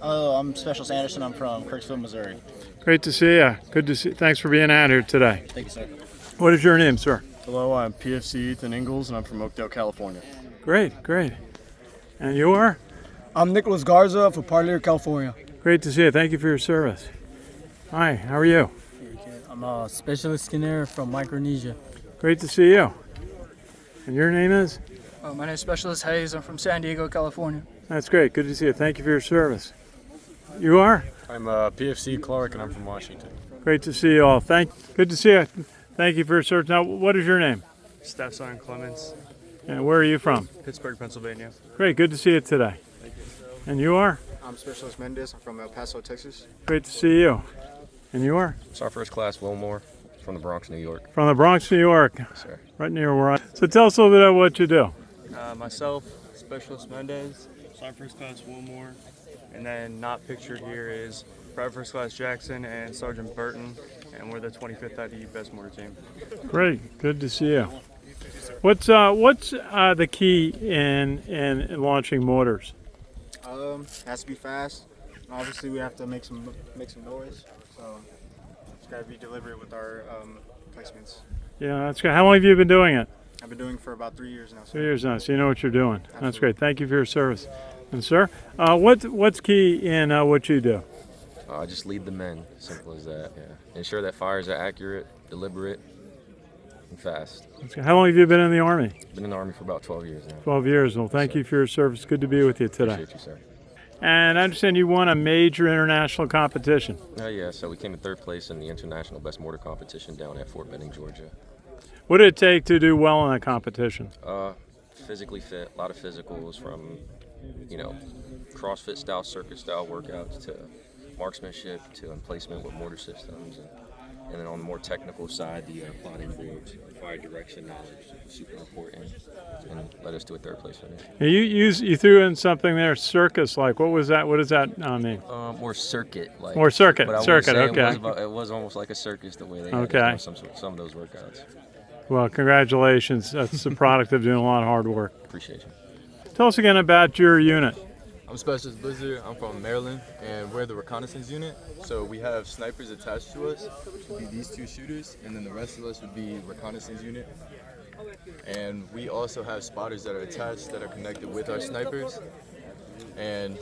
Hello, I'm Specialist Anderson. I'm from Kirksville, Missouri. Great to see you. Good to see. Thanks for being out here today. Thank you, sir. What is your name, sir? Hello, I'm PFC Ethan Ingalls, and I'm from Oakdale, California. Great, great. And you are? I'm Nicholas Garza from Parlier, California. Great to see you. Thank you for your service. Hi, how are you? I'm a Specialist Skinner from Micronesia. Great to see you. And your name is? My name is Specialist Hayes. I'm from San Diego, California. That's great. Good to see you. Thank you for your service. You are? I'm PFC Clark, and I'm from Washington. Great to see you all. Good to see you. Thank you for your service. Now, what is your name? Stefan Clements, And where are you from? Pittsburgh, Pennsylvania. Great. Good to see you today. Thank you. And you are? I'm Specialist Mendez. I'm from El Paso, Texas. Great to see you. And you are? It's First Class Wilmore from the Bronx, New York. From the Bronx, New York. Yes, sir. Right near where I. So tell us a little bit about what you do. Myself, Specialist Mendez, Sergeant First Class Wilmore, and then not pictured here is Private First Class Jackson and Sergeant Burton, and we're the 25th IDU Best Mortar Team. Great, good to see you. What's the key in launching mortars? It has to be fast. Obviously, we have to make some noise. So it's got to be deliberate with our placements. Yeah, that's good. How long have you been doing it? I've been doing it for about 3 years now. 3 years now, so you know what you're doing. Absolutely. That's great. Thank you for your service. And sir, what's key in what you do? I just lead the men, simple as that. Yeah. Ensure that fires are accurate, deliberate, and fast. How long have you been in the Army? Been in the Army for about 12 years now. 12 years. Well, thank you for your service. Good to be with you today. Appreciate you, sir. And I understand you won a major international competition. Yeah, so we came in 3rd place in the International Best Mortar Competition down at Fort Benning, Georgia. What did it take to do well in that competition? Physically fit, a lot of physicals from, CrossFit style, circuit style workouts to marksmanship to emplacement with mortar systems. And then on the more technical side, the plotting boards, fire direction knowledge, super important, and led us to a 3rd place finish. You threw in something there, circus-like. What was that? What does that mean? More circuit-like. More circuit. But I circuit. Okay. It was almost like a circus the way they Okay. had some of those workouts. Well, congratulations. That's the product of doing a lot of hard work. Appreciate you. Tell us again about your unit. I'm Specialist Blizzard. I'm from Maryland, and we're the Reconnaissance unit. So we have snipers attached to us, which would be these 2 shooters, and then the rest of us would be Reconnaissance unit. And we also have spotters that are attached that are connected with our snipers. And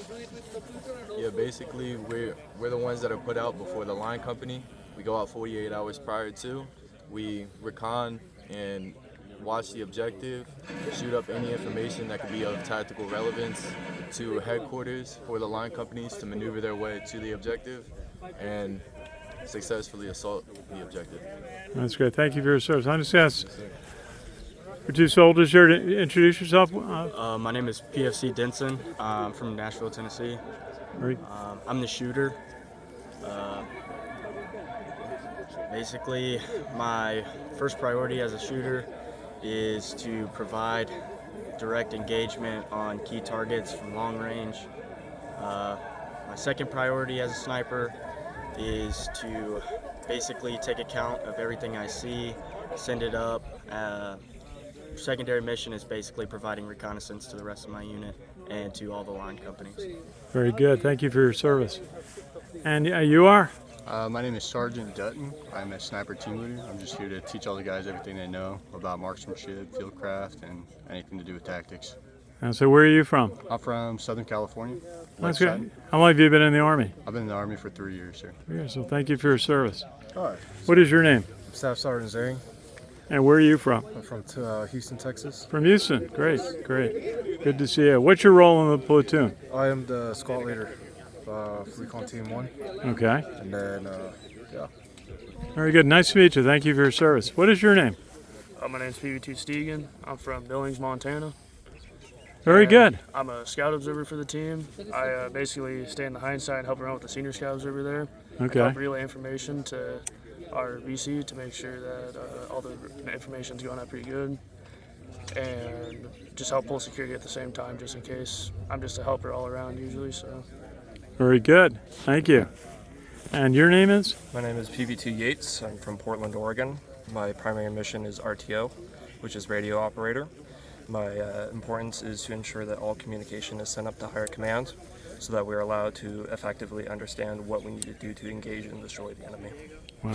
yeah, basically we're the ones that are put out before the line company. We go out 48 hours prior to. We recon and watch the objective, shoot up any information that could be of tactical relevance to headquarters for the line companies to maneuver their way to the objective and successfully assault the objective. That's great. Thank you for your service. I'm just ask for 2 soldiers here to introduce yourself. My name is PFC Denson. I'm from Nashville, Tennessee. I'm the shooter. Basically, my first priority as a shooter is to provide direct engagement on key targets from long range. My second priority as a sniper is to basically take account of everything I see, send it up. Secondary mission is basically providing reconnaissance to the rest of my unit and to all the line companies. Very good. Thank you for your service. And you are? My name is Sergeant Dutton. I'm a sniper team leader. I'm just here to teach all the guys everything they know about marksmanship, fieldcraft, and anything to do with tactics. And so where are you from? I'm from Southern California. That's good. How long have you been in the Army? I've been in the Army for 3 years, sir. Yeah, so thank you for your service. All right. What is your name? Staff Sergeant Zering. And where are you from? I'm from Houston, Texas. From Houston. Great, great. Good to see you. What's your role in the platoon? I am the squad leader for Recon Team 1. Okay. And then, yeah. Very good. Nice to meet you. Thank you for your service. What is your name? My name's PVT Stegan. I'm from Billings, Montana. Very good. I'm a scout observer for the team. I basically stay in the hindsight and help around with the senior scout observer there. Okay. I help relay information to our VC to make sure that all the information's going out pretty good. And just help pull security at the same time, just in case. I'm just a helper all around usually, so. Very good. Thank you. And your name is? My name is PVT Yates. I'm from Portland, Oregon. My primary mission is RTO, which is radio operator. My importance is to ensure that all communication is sent up to higher command. so that we're allowed to effectively understand what we need to do to engage and destroy the enemy. Wow.